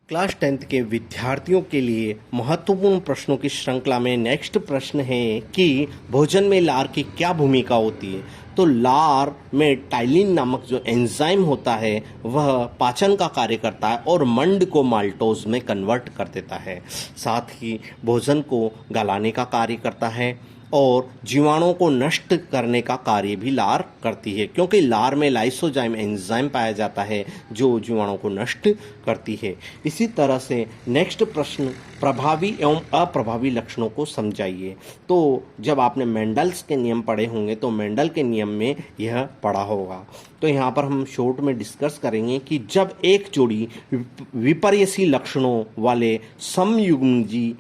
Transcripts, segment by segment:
Class 10th के विद्यार्थियों के लिए महत्वपूर्ण प्रश्नों की श्रृंखला में नेक्स्ट प्रश्न है कि भोजन में लार की क्या भूमिका होती है। तो लार में टाइलिन नामक जो एंजाइम होता है वह पाचन का कार्य करता है और मंड को माल्टोज में कन्वर्ट कर देता है। साथ ही भोजन को गलाने का कार्य करता है और जीवाणुओं को नष्ट करने का कार्य भी लार करती है, क्योंकि लार में लाइसोजाइम एंजाइम पाया जाता है जो जीवाणुओं को नष्ट करती है। इसी तरह से नेक्स्ट प्रश्न, प्रभावी एवं अप्रभावी लक्षणों को समझाइए। तो जब आपने मेंडल्स के नियम पढ़े होंगे तो मेंडल के नियम में यह पढ़ा होगा। तो यहाँ पर हम शॉर्ट में डिस्कस करेंगे कि जब एक जोड़ी विपर्ययी लक्षणों वाले समयुग्मजी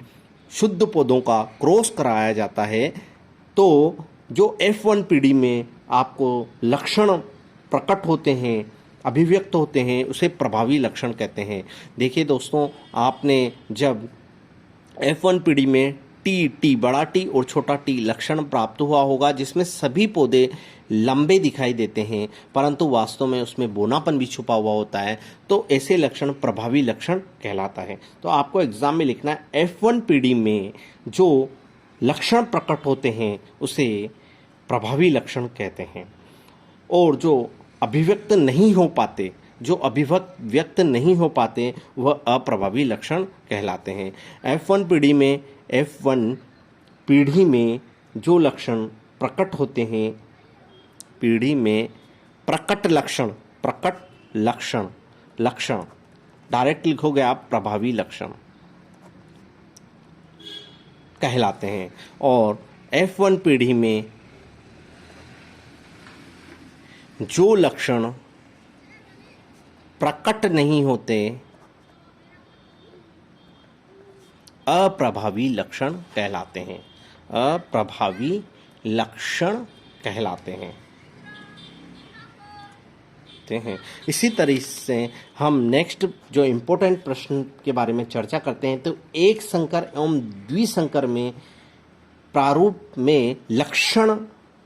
शुद्ध पौधों का क्रॉस कराया जाता है तो जो F1 पीढ़ी में आपको लक्षण प्रकट होते हैं, अभिव्यक्त होते हैं, उसे प्रभावी लक्षण कहते हैं। देखिए दोस्तों, आपने जब F1 पीढ़ी में टी बड़ा टी और छोटा टी लक्षण प्राप्त हुआ होगा जिसमें सभी पौधे लंबे दिखाई देते हैं परंतु वास्तव में उसमें बोनापन भी छुपा हुआ होता है, तो ऐसे लक्षण प्रभावी लक्षण कहलाता है। तो आपको एग्जाम में लिखना है F1 पीढ़ी में जो लक्षण प्रकट होते हैं उसे प्रभावी लक्षण कहते हैं और जो अभिव्यक्त नहीं हो पाते व्यक्त नहीं हो पाते वह अप्रभावी लक्षण कहलाते हैं। F1 पीढ़ी में जो लक्षण प्रकट होते हैं, पीढ़ी में प्रकट लक्षण डायरेक्ट लिखोगे आप प्रभावी लक्षण कहलाते हैं। और F1 पीढ़ी में जो लक्षण प्रकट नहीं होते अप्रभावी लक्षण कहलाते हैं। अप्रभावी लक्षण कहलाते हैं। इसी तरीके से हम नेक्स्ट जो इम्पोर्टेंट प्रश्न के बारे में चर्चा करते हैं। तो एक संकर एवं द्विसंकर में प्रारूप में लक्षण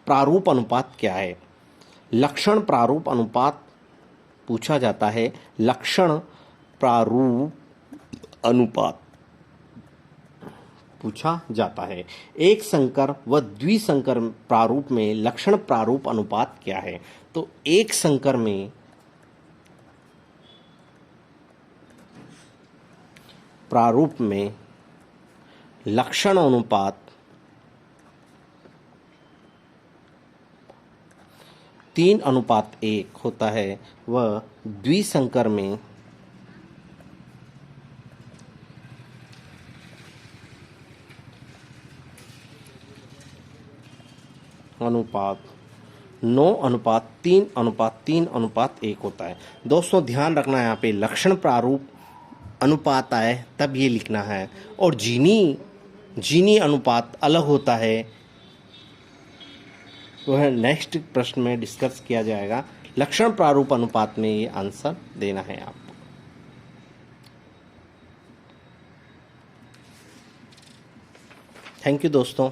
प्रारूप अनुपात क्या है। लक्षण प्रारूप अनुपात पूछा जाता है। लक्षण प्रारूप अनुपात पूछा जाता है। एक संकर व द्विसंकर प्रारूप में लक्षण प्रारूप अनुपात क्या है। तो एक संकर में प्रारूप में लक्षण अनुपात 3:1 होता है व द्विसंकर में अनुपात 9:3:3:1 होता है। दोस्तों ध्यान रखना, यहाँ पे लक्षण प्रारूप अनुपात आए तब ये लिखना है और जीनी अनुपात अलग होता है, वह नेक्स्ट प्रश्न में डिस्कस किया जाएगा। लक्षण प्रारूप अनुपात में ये आंसर देना है आपको। थैंक यू दोस्तों।